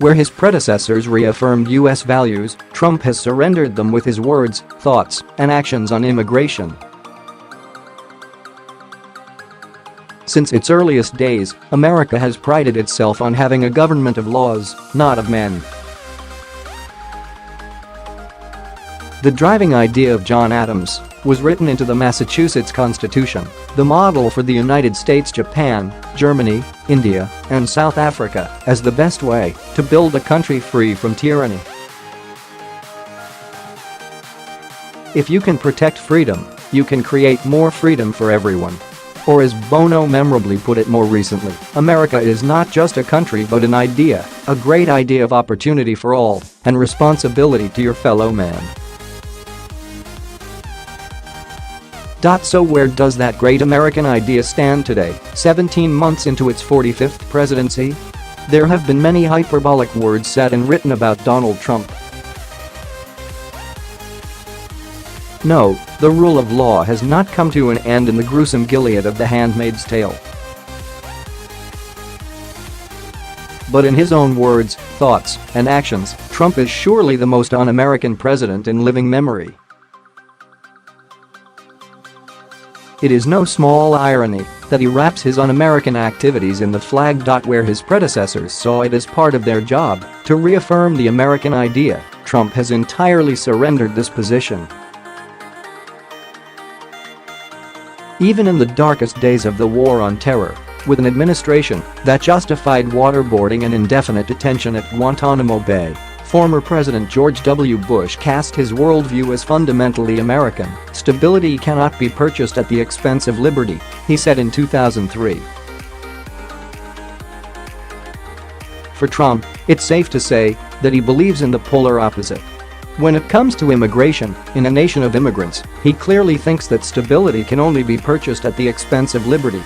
Where his predecessors reaffirmed U.S. values, Trump has surrendered them with his words, thoughts, and actions on immigration. Since its earliest days, America has prided itself on having a government of laws, not of men. The driving idea of John Adams was written into the Massachusetts Constitution, the model for the United States, Japan, Germany, India, and South Africa, as the best way to build a country free from tyranny. If you can protect freedom, you can create more freedom for everyone. Or as Bono memorably put it more recently, America is not just a country but an idea, a great idea of opportunity for all and responsibility to your fellow man. So where does that great American idea stand today, 17 months into its 45th presidency? There have been many hyperbolic words said and written about Donald Trump. No, the rule of law has not come to an end in the gruesome Gilead of the Handmaid's Tale. But in his own words, thoughts, and actions, Trump is surely the most un-American president in living memory. It is no small irony that he wraps his un-American activities in the flag. Where his predecessors saw it as part of their job to reaffirm the American idea, Trump has entirely surrendered this position. Even in the darkest days of the war on terror, with an administration that justified waterboarding and indefinite detention at Guantanamo Bay, former President George W. Bush cast his worldview as fundamentally American. Stability cannot be purchased at the expense of liberty, he said in 2003. For Trump, it's safe to say that he believes in the polar opposite. When it comes to immigration, in a nation of immigrants, he clearly thinks that stability can only be purchased at the expense of liberty.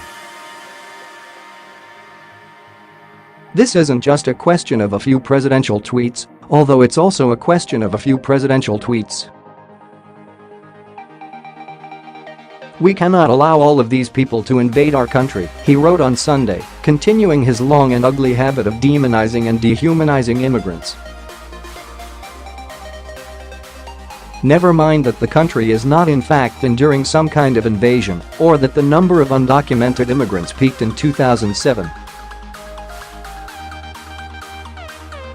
This isn't just a question of a few presidential tweets, although it's also a question of a few presidential tweets. We cannot allow all of these people to invade our country, he wrote on Sunday, continuing his long and ugly habit of demonizing and dehumanizing immigrants. Never mind that the country is not in fact enduring some kind of invasion, or that the number of undocumented immigrants peaked in 2007.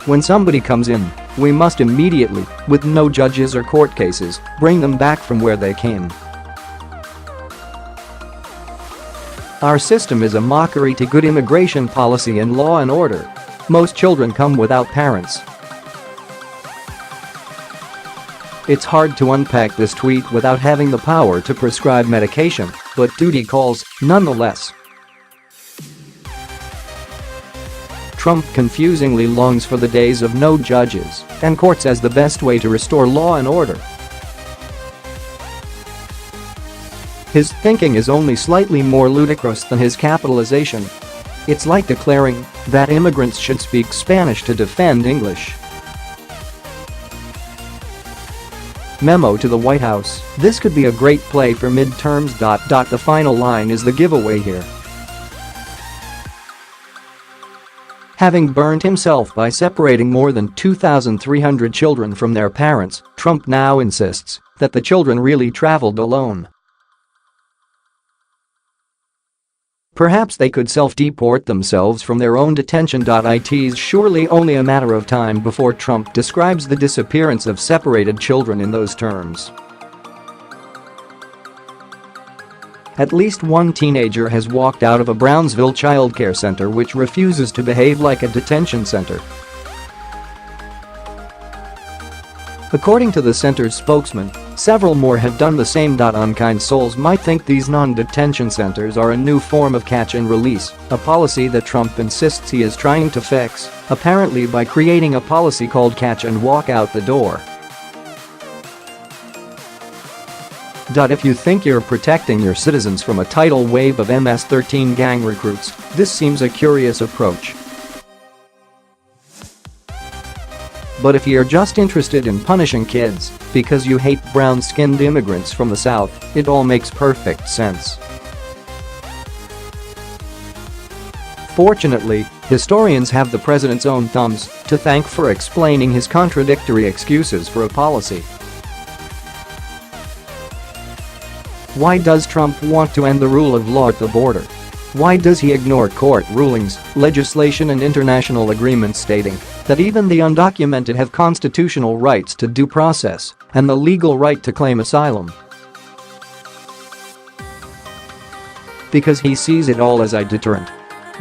When somebody comes in, we must immediately, with no judges or court cases, bring them back from where they came. Our system is a mockery to good immigration policy and law and order. Most children come without parents. It's hard to unpack this tweet without having the power to prescribe medication, but duty calls, nonetheless. Trump confusingly longs for the days of no judges and courts as the best way to restore law and order. His thinking is only slightly more ludicrous than his capitalization. It's like declaring that immigrants should speak Spanish to defend English. Memo to the White House: this could be a great play for midterms. The final line is the giveaway here. Having burned himself by separating more than 2,300 children from their parents, Trump now insists that the children really traveled alone. Perhaps they could self-deport themselves from their own detention. It's surely only a matter of time before Trump describes the disappearance of separated children in those terms. At least one teenager has walked out of a Brownsville child care center which refuses to behave like a detention center. According to the center's spokesman, several more have done the same. Unkind souls might think these non-detention centers are a new form of catch and release, a policy that Trump insists he is trying to fix, apparently by creating a policy called catch and walk out the door. If you think you're protecting your citizens from a tidal wave of MS-13 gang recruits, this seems a curious approach. But if you're just interested in punishing kids because you hate brown-skinned immigrants from the South, it all makes perfect sense. Unfortunately, historians have the president's own thumbs to thank for explaining his contradictory excuses for a policy. Why does Trump want to end the rule of law at the border? Why does he ignore court rulings, legislation and international agreements stating that even the undocumented have constitutional rights to due process and the legal right to claim asylum? Because he sees it all as a deterrent.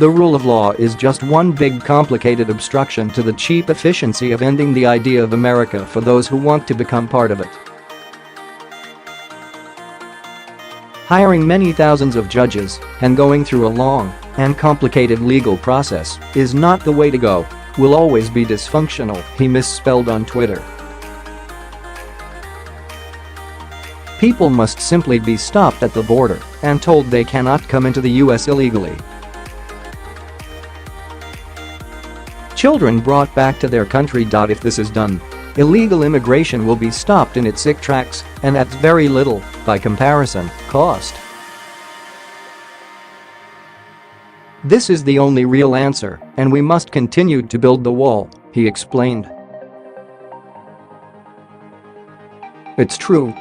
The rule of law is just one big complicated obstruction to the cheap efficiency of ending the idea of America for those who want to become part of it. Hiring many thousands of judges and going through a long and complicated legal process is not the way to go. Will always be dysfunctional, he misspelled on Twitter. People must simply be stopped at the border and told they cannot come into the US illegally. Children brought back to their country. If this is done, illegal immigration will be stopped in its tracks, and at very little, by comparison, cost. This is the only real answer, and we must continue to build the wall, he explained. It's true.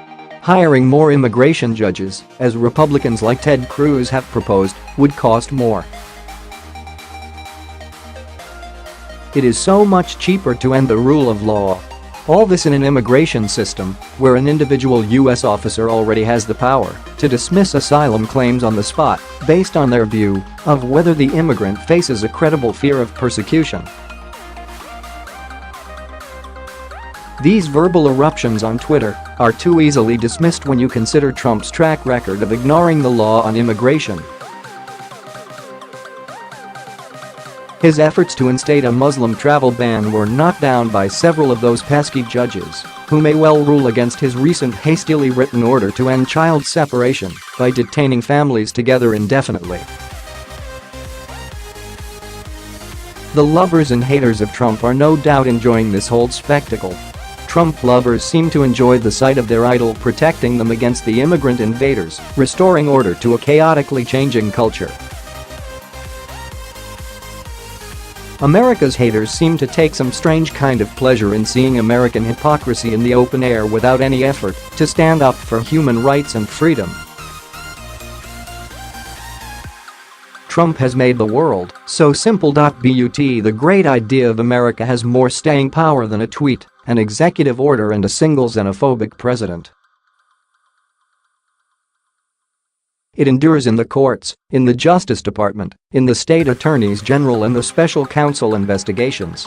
Hiring more immigration judges, as Republicans like Ted Cruz have proposed, would cost more. It is so much cheaper to end the rule of law. All this in an immigration system where an individual U.S. officer already has the power to dismiss asylum claims on the spot based on their view of whether the immigrant faces a credible fear of persecution. These verbal eruptions on Twitter are too easily dismissed when you consider Trump's track record of ignoring the law on immigration. His efforts to instate a Muslim travel ban were knocked down by several of those pesky judges, who may well rule against his recent hastily written order to end child separation by detaining families together indefinitely. The lovers and haters of Trump are no doubt enjoying this whole spectacle. Trump lovers seem to enjoy the sight of their idol protecting them against the immigrant invaders, restoring order to a chaotically changing culture. America's haters seem to take some strange kind of pleasure in seeing American hypocrisy in the open air without any effort to stand up for human rights and freedom. Trump has made the world so simple. But the great idea of America has more staying power than a tweet, an executive order and a single xenophobic president. It endures in the courts, in the Justice Department, in the state attorneys general and the special counsel investigations.